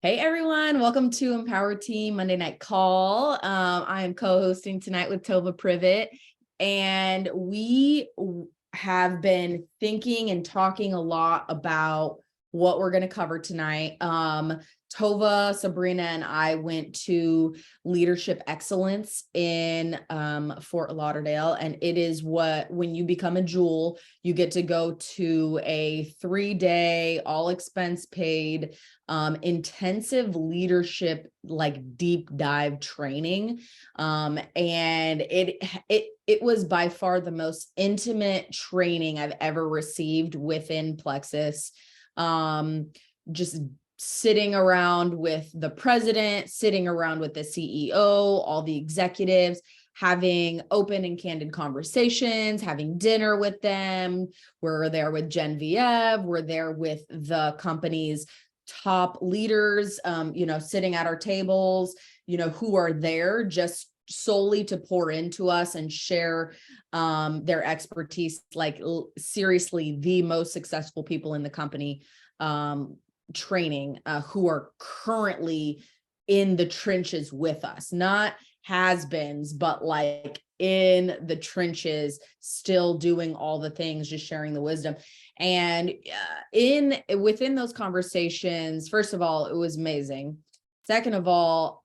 Hey everyone, welcome to Empower Team Monday Night Call. I am co-hosting tonight with Tova Privet, and we have been thinking and talking a lot about what we're going to cover tonight. Tova, Sabrina, and I went to Leadership Excellence in Fort Lauderdale, and it is when you become a Jewel, you get to go to a 3-day, all expense paid, intensive leadership, like deep dive training. And it was by far the most intimate training I've ever received within Plexus. Just sitting around with the president, sitting around with the CEO, all the executives, having open and candid conversations, having dinner with them. We're there with Genevieve. We're there with the company's top leaders, sitting at our tables, who are there just solely to pour into us and share their expertise. Like seriously, the most successful people in the company training, who are currently in the trenches with us, not has-beens, but like in the trenches, still doing all the things, just sharing the wisdom. And within those conversations, first of all, it was amazing. Second of all,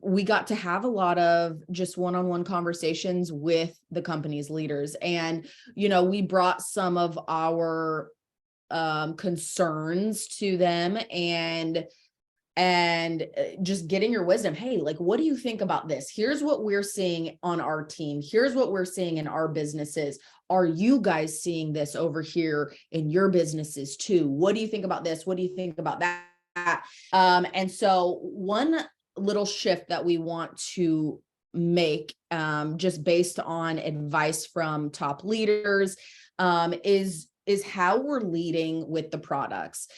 we got to have a lot of just one-on-one conversations with the company's leaders. And, we brought some of our concerns to them, and just getting your wisdom. Hey, like, what do you think about this? Here's what we're seeing on our team. Here's what we're seeing in our businesses. Are you guys seeing this over here in your businesses too? What do you think about this? What do you think about that? And so one little shift that we want to make, just based on advice from top leaders, is how we're leading with the products.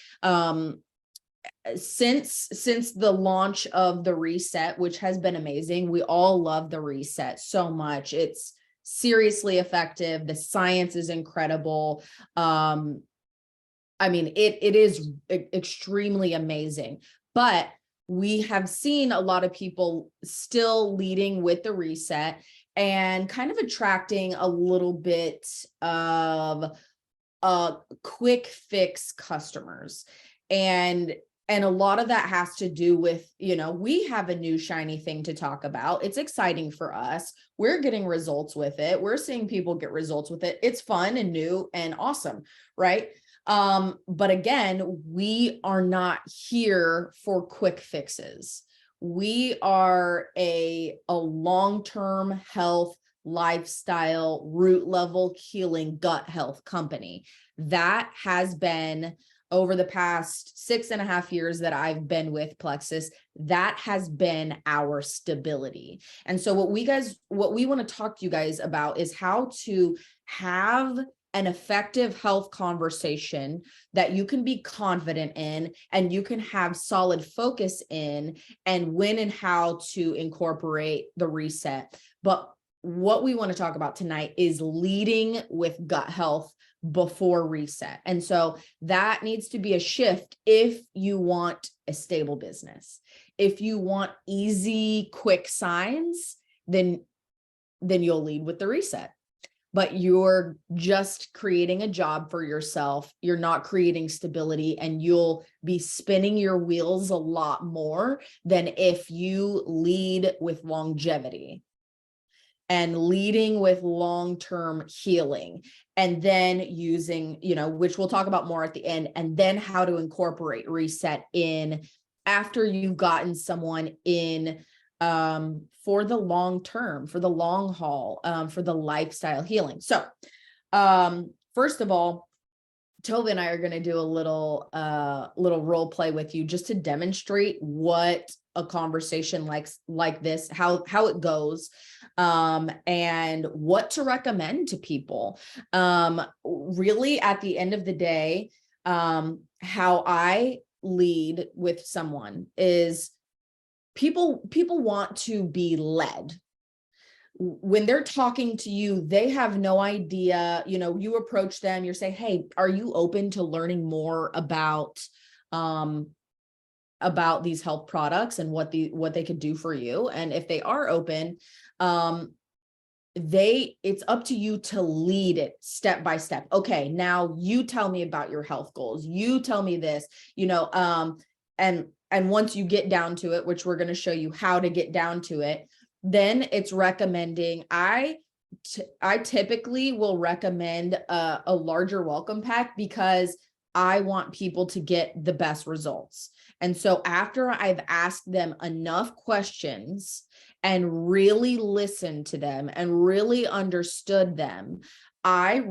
Since the launch of the reset, which has been amazing, we all love the reset so much. It's seriously effective. The science is incredible. It is extremely amazing, but we have seen a lot of people still leading with the reset and kind of attracting a little bit of quick fix customers. And a lot of that has to do with, we have a new shiny thing to talk about. It's exciting for us. We're getting results with it. We're seeing people get results with it. It's fun and new and awesome, right? But again, we are not here for quick fixes. We are a long-term health, lifestyle, root level healing, gut health company. That has been, over the past 6.5 years that I've been with Plexus, that has been our stability. And so what we want to talk to you guys about is how to have an effective health conversation that you can be confident in and you can have solid focus in, and when and how to incorporate the reset. But what we want to talk about tonight is leading with gut health before reset. And so that needs to be a shift if you want a stable business. If you want easy, quick signs, then you'll lead with the reset. But you're just creating a job for yourself. You're not creating stability, and you'll be spinning your wheels a lot more than if you lead with longevity and leading with long-term healing, and then using, which we'll talk about more at the end, and then how to incorporate reset in after you've gotten someone in for the long term, for the long haul, for the lifestyle healing. So first of all, Tova and I are going to do a little role play with you just to demonstrate what a conversation like this, how it goes, and what to recommend to people. Really, at the end of the day, how I lead with someone is people want to be led. When they're talking to you, they have no idea, you approach them, you're saying, hey, are you open to learning more about about these health products and what they could do for you. And if they are open, it's up to you to lead it step by step. Okay, now you tell me about your health goals. You tell me this, and once you get down to it, which we're going to show you how to get down to it, then it's recommending, I typically will recommend a larger welcome pack, because I want people to get the best results. And so after I've asked them enough questions and really listened to them and really understood them, I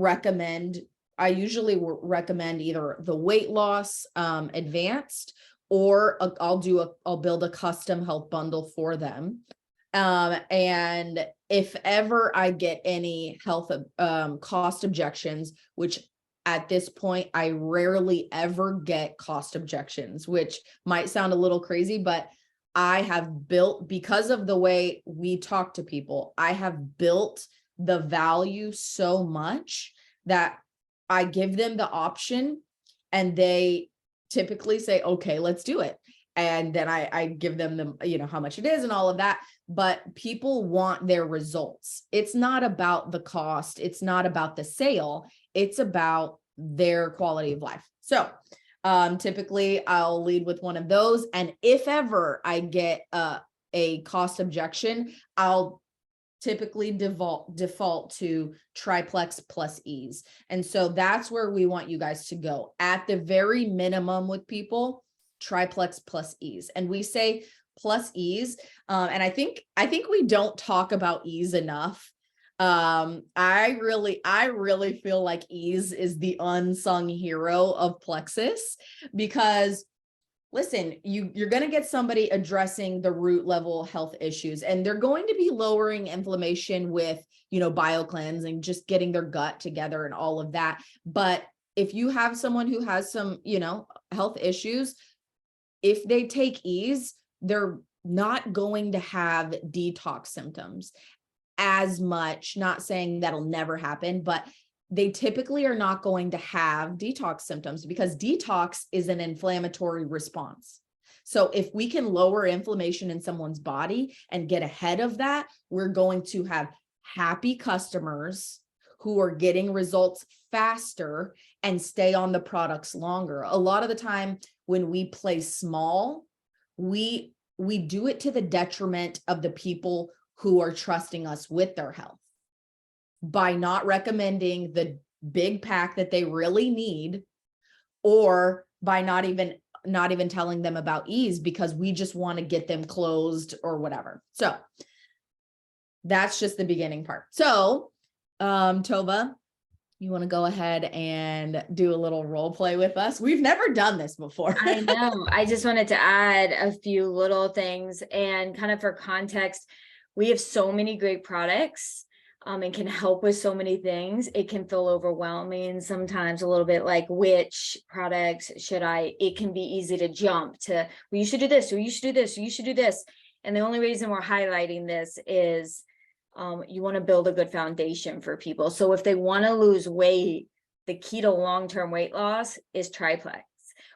usually recommend either the weight loss advanced, or I'll build a custom health bundle for them. And if ever I get any health cost objections, which at this point, I rarely ever get cost objections, which might sound a little crazy, but I have built, because of the way we talk to people, I have built the value so much that I give them the option, and they typically say, okay, let's do it. And then I give them the, how much it is and all of that. But people want their results. It's not about the cost. It's not about the sale. It's about their quality of life. So typically I'll lead with one of those. And if ever I get a cost objection, I'll typically default to Triplex plus ease. And so that's where we want you guys to go. At the very minimum with people, Triplex plus ease. And we say plus ease. And I think we don't talk about ease enough. I really feel like ease is the unsung hero of Plexus, because listen, you're going to get somebody addressing the root level health issues, and they're going to be lowering inflammation with, BioCleanse and just getting their gut together and all of that. But if you have someone who has some, health issues, if they take ease, they're not going to have detox symptoms as much. Not saying that'll never happen, but they typically are not going to have detox symptoms, because detox is an inflammatory response. So if we can lower inflammation in someone's body and get ahead of that, we're going to have happy customers who are getting results faster and stay on the products longer. A lot of the time when we play small, we do it to the detriment of the people who are trusting us with their health, by not recommending the big pack that they really need, or by not even telling them about ease, because we just want to get them closed or whatever. So that's just the beginning part. So Tova, you want to go ahead and do a little role play with us? We've never done this before. I know. I just wanted to add a few little things, and kind of for context, we have so many great products and can help with so many things. It can feel overwhelming sometimes, a little bit like, which products it can be easy to jump to, well, you should do this, or you should do this, or you should do this. And the only reason we're highlighting this is you want to build a good foundation for people. So if they want to lose weight, the key to long-term weight loss is Triplex.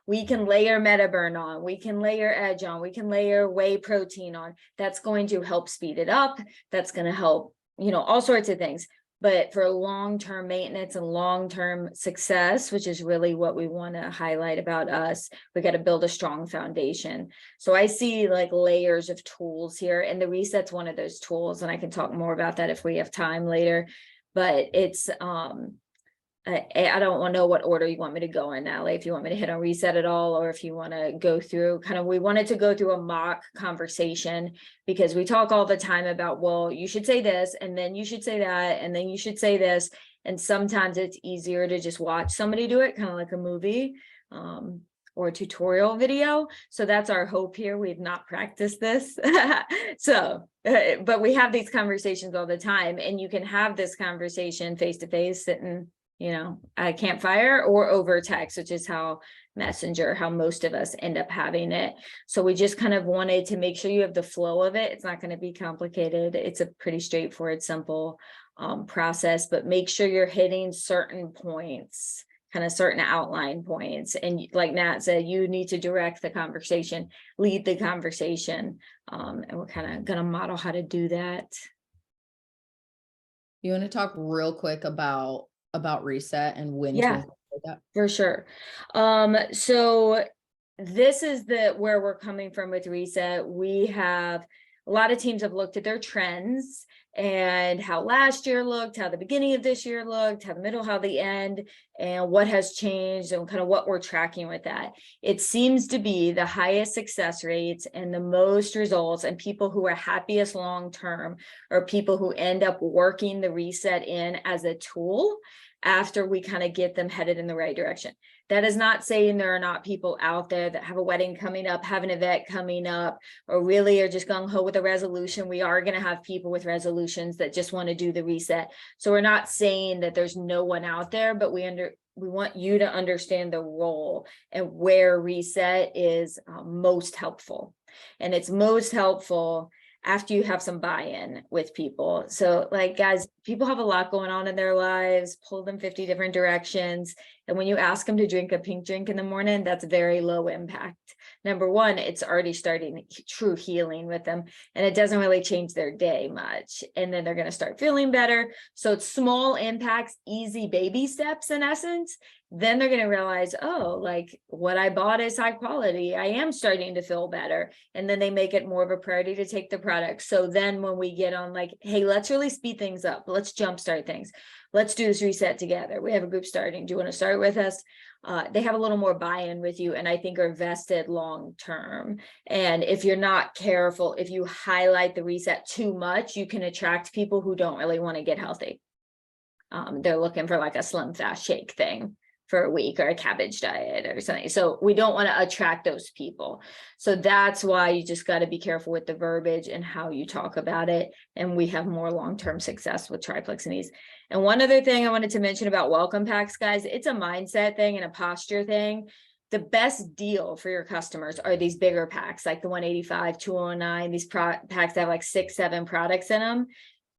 We can layer MetaBurn on, we can layer Edge on, we can layer whey protein on. That's going to help speed it up. That's going to help, all sorts of things. But for long-term maintenance and long-term success, which is really what we want to highlight about us, we got to build a strong foundation. So I see like layers of tools here, and the reset's one of those tools. And I can talk more about that if we have time later, but it's, I don't know what order you want me to go in, Allie, if you want me to hit on reset at all, or if you want to go through we wanted to go through a mock conversation, because we talk all the time about, well, you should say this, and then you should say that, and then you should say this. And sometimes it's easier to just watch somebody do it, kind of like a movie or a tutorial video. So that's our hope here. We've not practiced this. But we have these conversations all the time, and you can have this conversation face to face, sitting at a campfire, or over text, which is how most of us end up having it. So we just kind of wanted to make sure you have the flow of it. It's not going to be complicated. It's a pretty straightforward, simple process, but make sure you're hitting certain points kind of certain outline points. And like Nat said, you need to direct the conversation, lead the conversation. And we're kind of going to model how to do that. You want to talk real quick about reset and when to Yeah, incorporate that? for sure. So this is where we're coming from with reset. We have a lot of teams have looked at their trends and how last year looked, how the beginning of this year looked, how the middle, how the end, and what has changed and kind of what we're tracking with that. It seems to be the highest success rates and the most results, and people who are happiest long term are people who end up working the reset in as a tool after we kind of get them headed in the right direction. That is not saying there are not people out there that have a wedding coming up, have an event coming up, or really are just gung-ho with a resolution. We are going to have people with resolutions that just want to do the reset. So we're not saying that there's no one out there, but we want you to understand the role and where reset is most helpful. And it's most helpful after you have some buy-in with people. So like, guys, people have a lot going on in their lives, pull them 50 different directions. And when you ask them to drink a pink drink in the morning, that's very low impact. Number one, it's already starting true healing with them, and it doesn't really change their day much. And then they're going to start feeling better. So it's small impacts, easy baby steps in essence. Then they're going to realize, oh, like what I bought is high quality. I am starting to feel better. And then they make it more of a priority to take the product. So then when we get on like, hey, let's really speed things up. Let's jumpstart things. Let's do this reset together. We have a group starting. Do you want to start with us? They have a little more buy-in with you, and I think are vested long term. And if you're not careful, if you highlight the reset too much, you can attract people who don't really want to get healthy. They're looking for like a slim fast shake thing for a week, or a cabbage diet or something. So we don't want to attract those people. So that's why you just got to be careful with the verbiage and how you talk about it. And we have more long-term success with triplex and ease. And one other thing I wanted to mention about welcome packs, guys, it's a mindset thing and a posture thing. The best deal for your customers are these bigger packs, like the 185, 209, these packs that have like 6-7 products in them.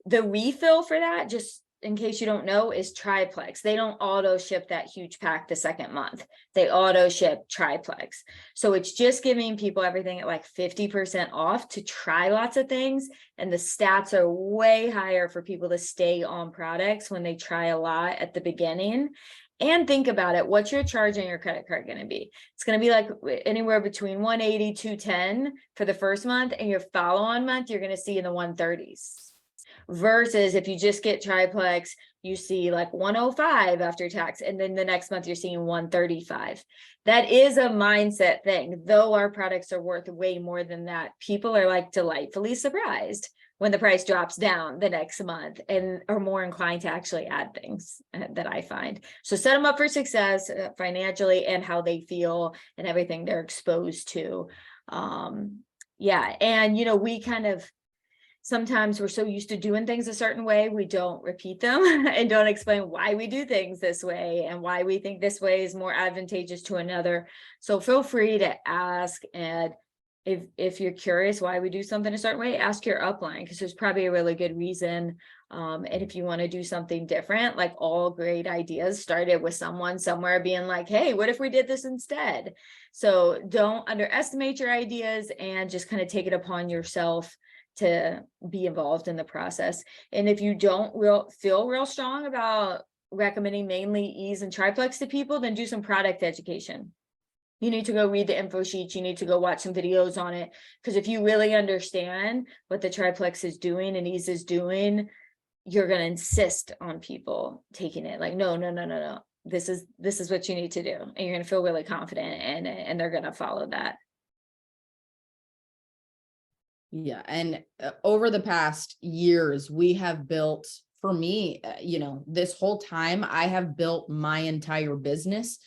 The refill for that, just in case you don't know, is triplex. They don't auto ship that huge pack the second month. They auto ship triplex. So it's just giving people everything at like 50% off to try lots of things. And the stats are way higher for people to stay on products when they try a lot at the beginning. And think about it, what's your charge on your credit card going to be? It's going to be like anywhere between 180, 210 for the first month, and your follow-on month, you're going to see in the 130s. Versus if you just get triplex, you see like 105 after tax, and then the next month you're seeing 135. That is a mindset thing. Though our products are worth way more than that, people are like delightfully surprised when the price drops down the next month and are more inclined to actually add things that I find. So set them up for success financially, and how they feel and everything they're exposed to. Yeah. And, you know, we kind of, sometimes we're so used to doing things a certain way, we don't repeat them and don't explain why we do things this way and why we think this way is more advantageous to another. So feel free to ask. And if you're curious why we do something a certain way, ask your upline, because there's probably a really good reason. And if you want to do something different, like all great ideas started with someone somewhere being like, hey, what if we did this instead? So don't underestimate your ideas, and just kind of take it upon yourself to be involved in the process. And if you don't feel real strong about recommending mainly ease and triplex to people, then do some product education. You need to go read the info sheets. You need to go watch some videos on it. Because if you really understand what the triplex is doing and ease is doing, you're going to insist on people taking it. Like, no. This is what you need to do. And you're going to feel really confident, and they're going to follow that. Yeah. And over the past years, we have built, for me, this whole time, I have built my entire business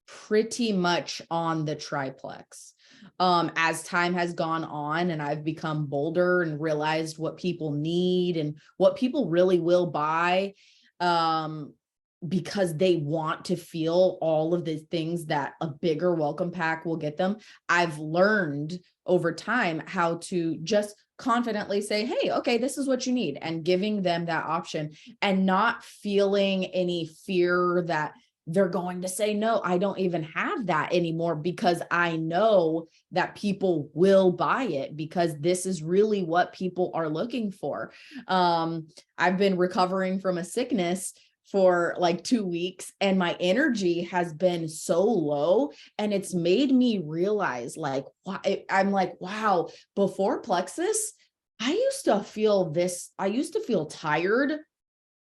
pretty much on the triplex. As time has gone on and I've become bolder and realized what people need and what people really will buy, because they want to feel all of the things that a bigger welcome pack will get them. I've learned over time how to just confidently say, hey, okay, this is what you need, and giving them that option, and not feeling any fear that they're going to say no. I don't even have that anymore because I know that people will buy it because this is really what people are looking for. I've been recovering from a sickness for like 2 weeks and my energy has been so low, and it's made me realize like, I'm like, wow, before Plexus, I used to feel tired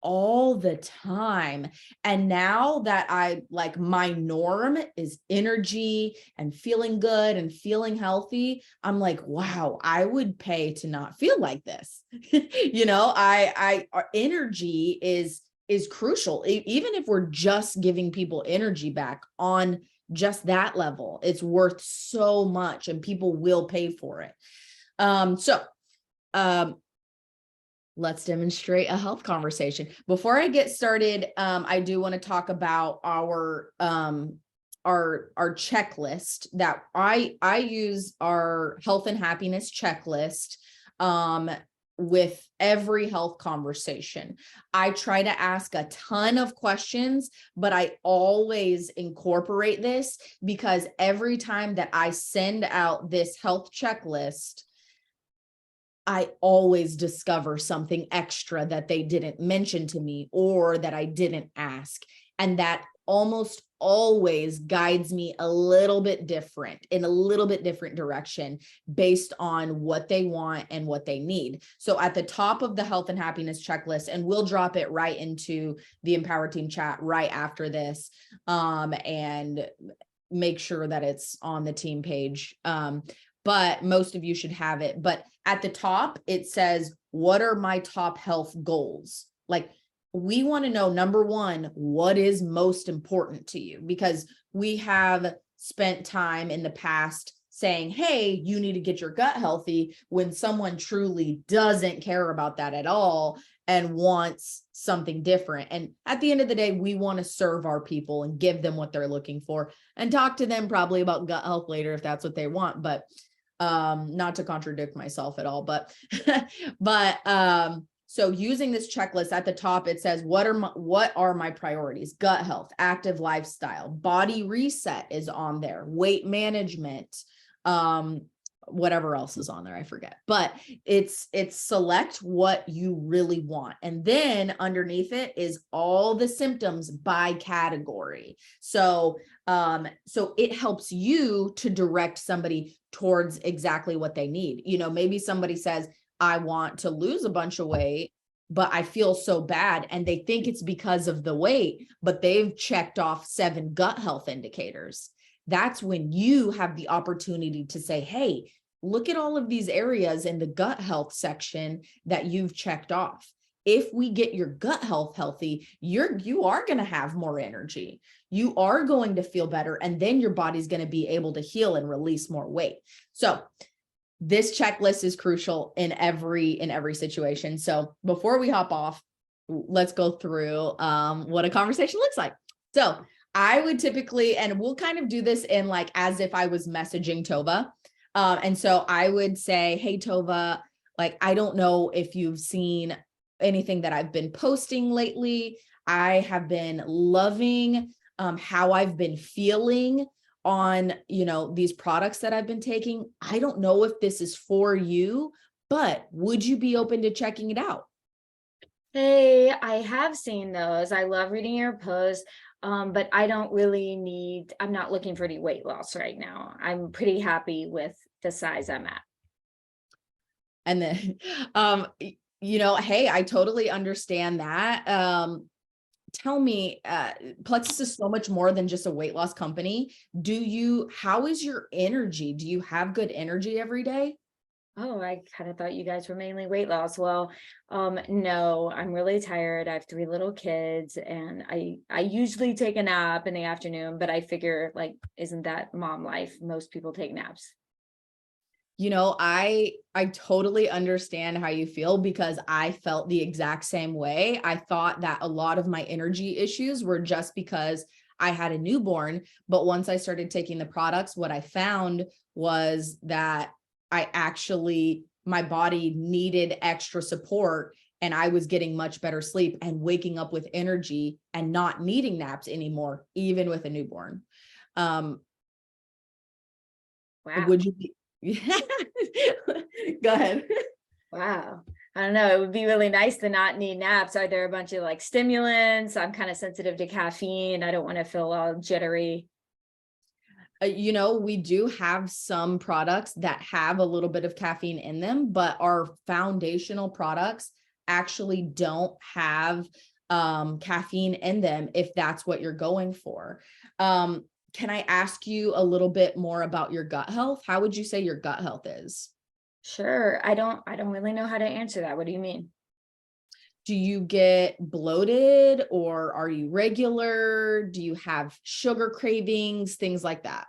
all the time. And now that I like, my norm is energy and feeling good and feeling healthy, I'm like, wow, I would pay to not feel like this. Our energy is crucial. Even if we're just giving people energy back on just that level, it's worth so much and people will pay for it. Let's demonstrate a health conversation. Before I get started, I do want to talk about our checklist that I use, our health and happiness checklist with every health conversation. I try to ask a ton of questions, but I always incorporate this because every time that I send out this health checklist, I always discover something extra that they didn't mention to me or that I didn't ask. And that almost always guides me a little bit different, in a little bit different direction based on what they want and what they need. So at the top of the health and happiness checklist, and we'll drop it right into the Empower Team chat right after this, and make sure that it's on the team page. But most of you should have it. But at the top, it says, what are my top health goals? Like, we want to know, number one, what is most important to you? Because we have spent time in the past saying, hey, you need to get your gut healthy, when someone truly doesn't care about that at all and wants something different. And at the end of the day, we want to serve our people and give them what they're looking for and talk to them probably about gut health later if that's what they want. But not to contradict myself at all, but so using this checklist at the top, it says, what are my priorities? Gut health, active lifestyle, body reset is on there, weight management, whatever else is on there, I forget, but it's select what you really want. And then underneath it is all the symptoms by category. So it helps you to direct somebody towards exactly what they need. Maybe somebody says, I want to lose a bunch of weight, but I feel so bad. And they think it's because of the weight, but they've checked off 7 gut health indicators. That's when you have the opportunity to say, hey, look at all of these areas in the gut health section that you've checked off. If we get your gut health healthy, you are going to have more energy. You are going to feel better. And then your body's going to be able to heal and release more weight. So this checklist is crucial in every situation. So before we hop off, let's go through what a conversation looks like. So I would typically, and we'll kind of do this in like as if I was messaging Tova. And so I would say, hey, Tova, like, I don't know if you've seen anything that I've been posting lately. I have been loving how I've been feeling on, these products that I've been taking. I don't know if this is for you, but would you be open to checking it out? Hey, I have seen those. I love reading your posts. But I'm not looking for any weight loss right now. I'm pretty happy with the size I'm at. And then, hey, I totally understand that. Tell me, Plexus is so much more than just a weight loss company. How is your energy? Do you have good energy every day? Oh, I kind of thought you guys were mainly weight loss. Well, no, I'm really tired. I have 3 little kids and I usually take a nap in the afternoon, but I figure, like, isn't that mom life? Most people take naps. I totally understand how you feel because I felt the exact same way. I thought that a lot of my energy issues were just because I had a newborn, but once I started taking the products, what I found was that my body needed extra support and I was getting much better sleep and waking up with energy and not needing naps anymore, even with a newborn. Wow. Would you be? Go ahead. Wow. I don't know. It would be really nice to not need naps. Are there a bunch of like stimulants? I'm kind of sensitive to caffeine. I don't want to feel all jittery. We do have some products that have a little bit of caffeine in them, but our foundational products actually don't have caffeine in them if that's what you're going for. Can I ask you a little bit more about your gut health? How would you say your gut health is? Sure. I don't really know how to answer that. What do you mean? Do you get bloated, or are you regular? Do you have sugar cravings, things like that?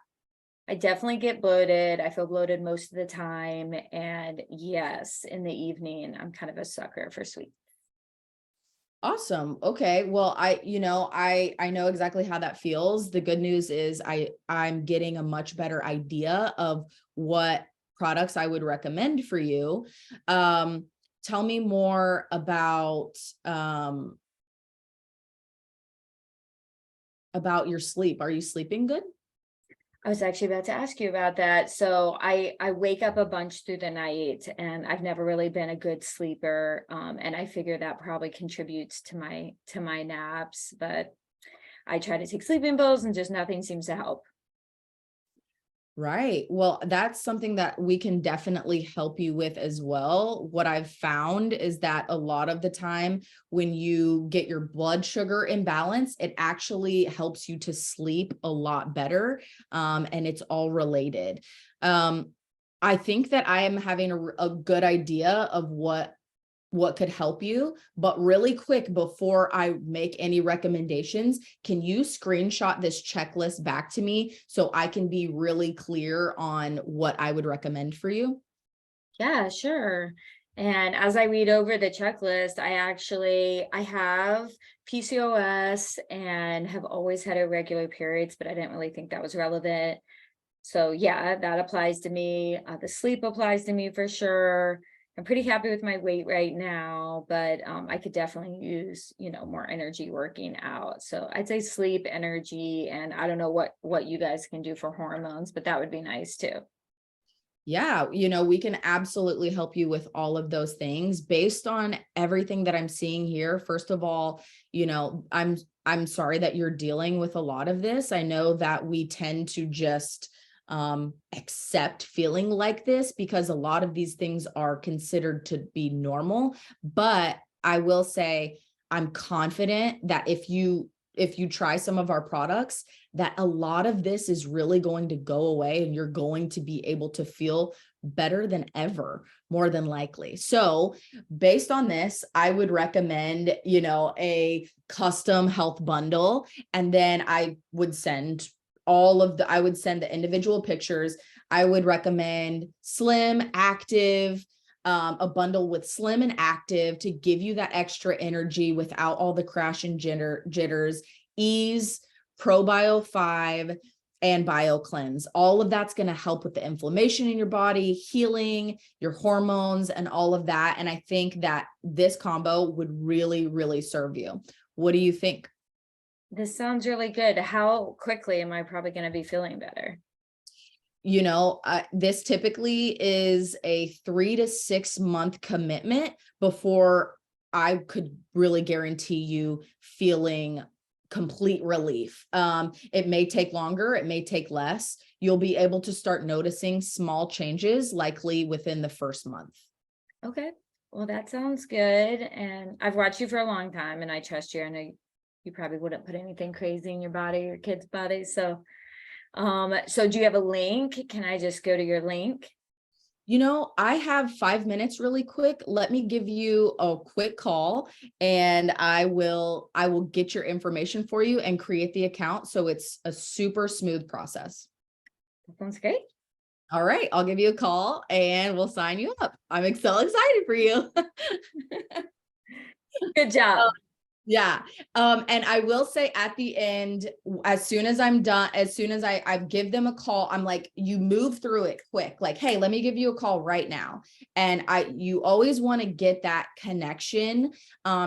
I definitely get bloated. I feel bloated most of the time. And yes, in the evening, I'm kind of a sucker for sweet. Awesome. Okay. Well, I know exactly how that feels. The good news is I'm getting a much better idea of what products I would recommend for you. Tell me more about your sleep. Are you sleeping good? I was actually about to ask you about that. So I wake up a bunch through the night and I've never really been a good sleeper. And I figure that probably contributes to my naps, but I try to take sleeping pills and just nothing seems to help. Right. Well, that's something that we can definitely help you with as well. What I've found is that a lot of the time when you get your blood sugar in balance, it actually helps you to sleep a lot better. And it's all related. I think that I am having a good idea of what could help you. But really quick, before I make any recommendations, can you screenshot this checklist back to me so I can be really clear on what I would recommend for you? Yeah, sure. And as I read over the checklist, I have PCOS and have always had irregular periods, but I didn't really think that was relevant. So yeah, that applies to me. The sleep applies to me for sure. I'm pretty happy with my weight right now, but I could definitely use, more energy working out. So I'd say sleep, energy, and I don't know what you guys can do for hormones, but that would be nice too. Yeah, we can absolutely help you with all of those things based on everything that I'm seeing here. First of all, I'm sorry that you're dealing with a lot of this. I know that we tend to just accept feeling like this because a lot of these things are considered to be normal, but I will say I'm confident that if you try some of our products, that a lot of this is really going to go away and you're going to be able to feel better than ever, more than likely. So based on this, I would recommend, a custom health bundle. And then I would send the individual pictures. I would recommend Slim, Active, a bundle with Slim and Active to give you that extra energy without all the crash and jitters, Ease, ProBio 5, and BioCleanse. All of that's going to help with the inflammation in your body, healing your hormones, and all of that. And I think that this combo would really, really serve you. What do you think? This sounds really good. How quickly am I probably going to be feeling better? This typically is a 3 to 6 month commitment before I could really guarantee you feeling complete relief. It may take longer, it may take less. You'll be able to start noticing small changes likely within the first month. Okay. Well, that sounds good. And I've watched you for a long time and I trust you. I know you probably wouldn't put anything crazy in your body or kids' bodies. So do you have a link? Can I just go to your link? I have 5 minutes really quick. Let me give you a quick call and I will get your information for you and create the account. So it's a super smooth process. That sounds great. All right. I'll give you a call and we'll sign you up. I'm so excited for you. Good job. Yeah. And I will say at the end, as soon as I'm done, as soon as I give them a call, I'm like, you move through it quick. Like, hey, let me give you a call right now. And you always want to get that connection,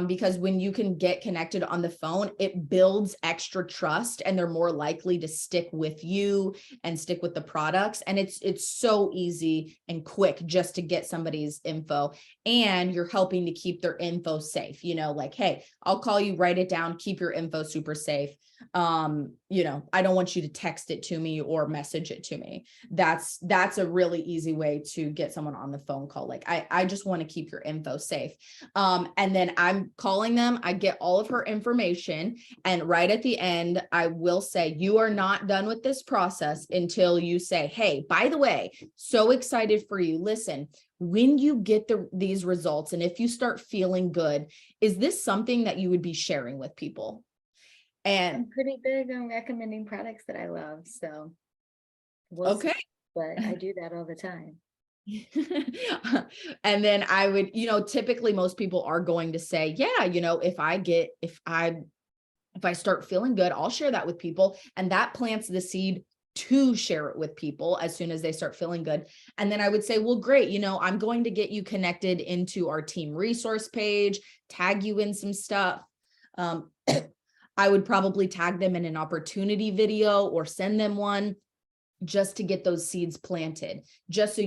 because when you can get connected on the phone, it builds extra trust and they're more likely to stick with you and stick with the products. And it's so easy and quick just to get somebody's info, and you're helping to keep their info safe, like, hey, I'll call you, write it down, keep your info super safe. I don't want you to text it to me or message it to me. That's a really easy way to get someone on the phone call. Like, I just want to keep your info safe. And then I'm calling them, I get all of her information, and right at the end, I will say, you are not done with this process until you say, hey, by the way, so excited for you. Listen, when you get these results, and if you start feeling good, is this something that you would be sharing with people? And I'm pretty big on recommending products that I love, so we'll see, okay. but I do that all the time. And then I would, typically most people are going to say, yeah, if I start feeling good, I'll share that with people. And that plants the seed to share it with people as soon as they start feeling good. And then I would say, well, great, I'm going to get you connected into our team resource page, tag you in some stuff. I would probably tag them in an opportunity video or send them one, just to get those seeds planted, just so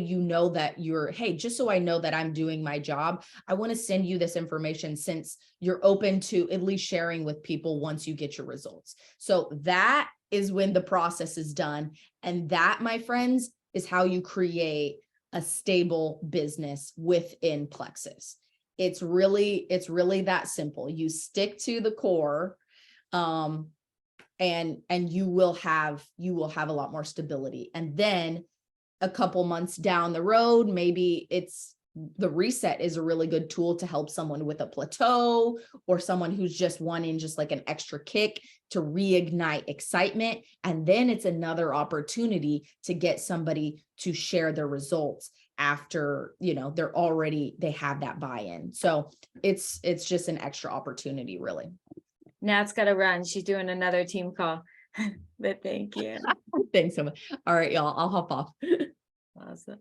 that just so I know that I'm doing my job. I want to send you this information since you're open to at least sharing with people once you get your results. So that is when the process is done. And that, my friends, is how you create a stable business within Plexus. It's really that simple. You stick to the core, and you will have a lot more stability. And then a couple months down the road, maybe the reset is a really good tool to help someone with a plateau, or someone who's just wanting just like an extra kick to reignite excitement. And then it's another opportunity to get somebody to share their results after, they have that buy-in. So it's just an extra opportunity, really. Nat's got to run. She's doing another team call. But thank you. Thanks so much. All right, y'all, I'll hop off. Awesome.